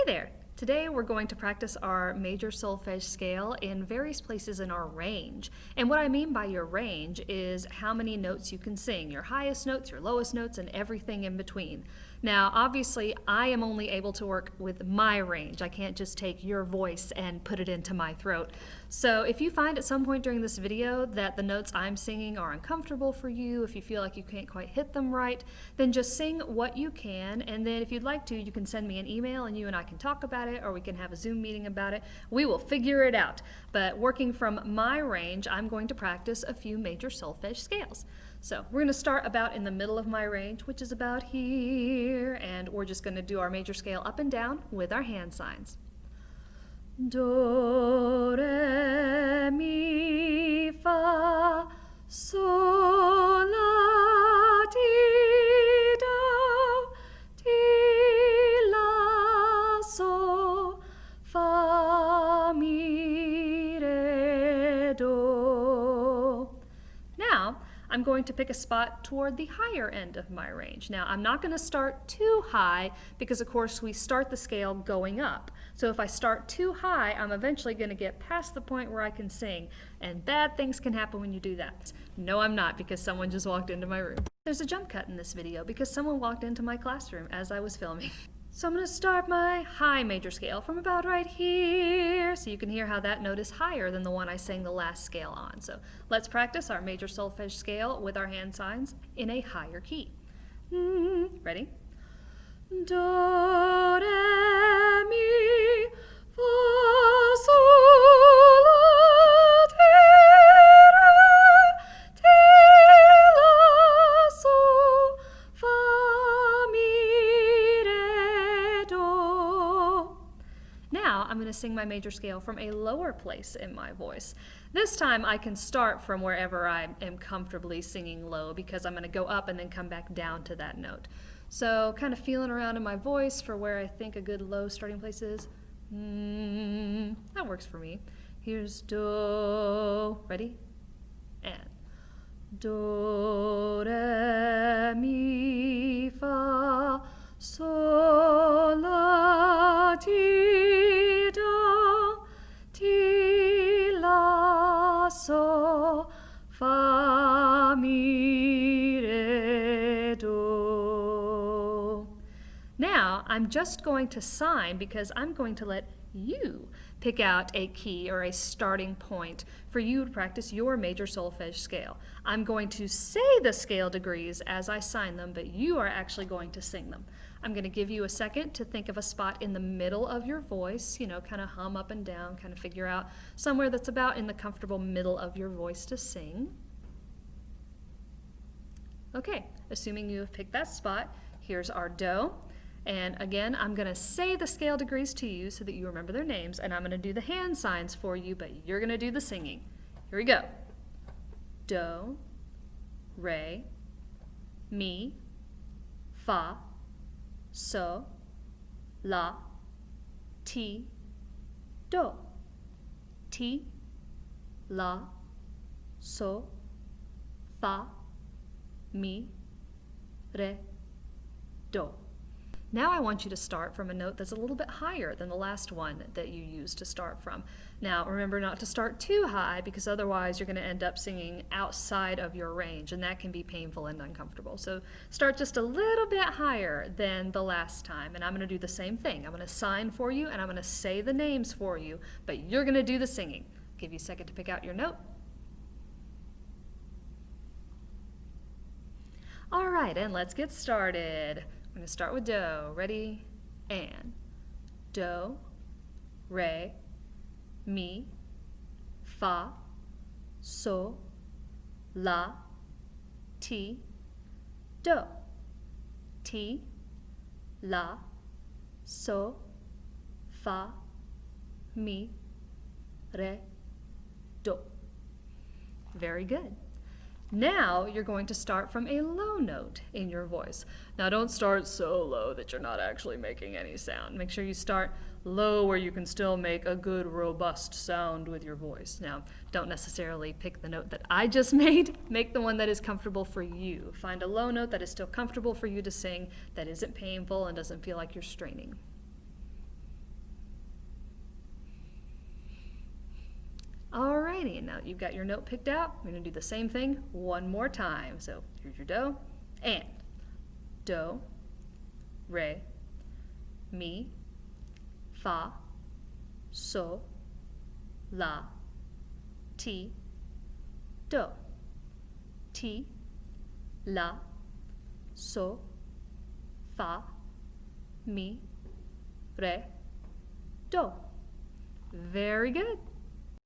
there! Today we're going to practice our major solfege scale in various places in our range. And what I mean by your range is how many notes you can sing, your highest notes, your lowest notes, and everything in between. Now, obviously, I am only able to work with my range. I can't just take your voice and put it into my throat. So if you find at some point during this video that the notes I'm singing are uncomfortable for you, if you feel like you can't quite hit them right, then just sing what you can, and then if you'd like to, you can send me an email and you and I can talk about it, or we can have a Zoom meeting about it. We will figure it out. But working from my range, I'm going to practice a few major solfege scales. So we're going to start about in the middle of my range, which is about here, and we're just going to do our major scale up and down with our hand signs. Do, re, mi, fa, sol, la, ti, do, ti, la, so, fa, mi, re, do. Now, I'm going to pick a spot toward the higher end of my range. Now, I'm not going to start too high because, of course, we start the scale going up. So if I start too high, I'm eventually going to get past the point where I can sing, and bad things can happen when you do that. No, I'm not, because someone just walked into my room. There's a jump cut in this video because someone walked into my classroom as I was filming. So I'm going to start my high major scale from about right here, so you can hear how that note is higher than the one I sang the last scale on. So let's practice our major solfege scale with our hand signs in a higher key. Ready? Do, re, mi, fa, sol, la, ti, la, so, fa, mi, re, do. Now I'm going to sing my major scale from a lower place in my voice. This time I can start from wherever I am comfortably singing low because I'm going to go up and then come back down to that note. So kind of feeling around in my voice for where I think a good low starting place is. That works for me. Here's do. Ready? And do, re, mi, fa, sol, la, ti, do, ti, la, so, fa, mi, re, do. Now, I'm just going to sign because I'm going to let you pick out a key or a starting point for you to practice your major solfege scale. I'm going to say the scale degrees as I sign them, but you are actually going to sing them. I'm going to give you a second to think of a spot in the middle of your voice, kind of hum up and down, kind of figure out somewhere that's about in the comfortable middle of your voice to sing. Okay, assuming you have picked that spot, here's our do. And again, I'm going to say the scale degrees to you so that you remember their names, and I'm going to do the hand signs for you, but you're going to do the singing. Here we go. Do, re, mi, fa, so, la, ti, do. Ti, la, so, fa, mi, re, do. Now I want you to start from a note that's a little bit higher than the last one that you used to start from. Now remember not to start too high because otherwise you're going to end up singing outside of your range, and that can be painful and uncomfortable. So start just a little bit higher than the last time, and I'm going to do the same thing. I'm going to sign for you and I'm going to say the names for you, but you're going to do the singing. I'll give you a second to pick out your note. All right, and let's get started. I'm going to start with do. Ready? And do, re, mi, fa, so, la, ti, do. Ti, la, so, fa, mi, re, do. Very good. Now you're going to start from a low note in your voice. Now don't start so low that you're not actually making any sound. Make sure you start low where you can still make a good robust sound with your voice. Now don't necessarily pick the note that I just made. Make the one that is comfortable for you. Find a low note that is still comfortable for you to sing, that isn't painful and doesn't feel like you're straining. Alrighty, and now that you've got your note picked out, we're going to do the same thing one more time. So here's your do, and do, re, mi, fa, sol, la, ti, do, ti, la, sol, fa, mi, re, do. Very good.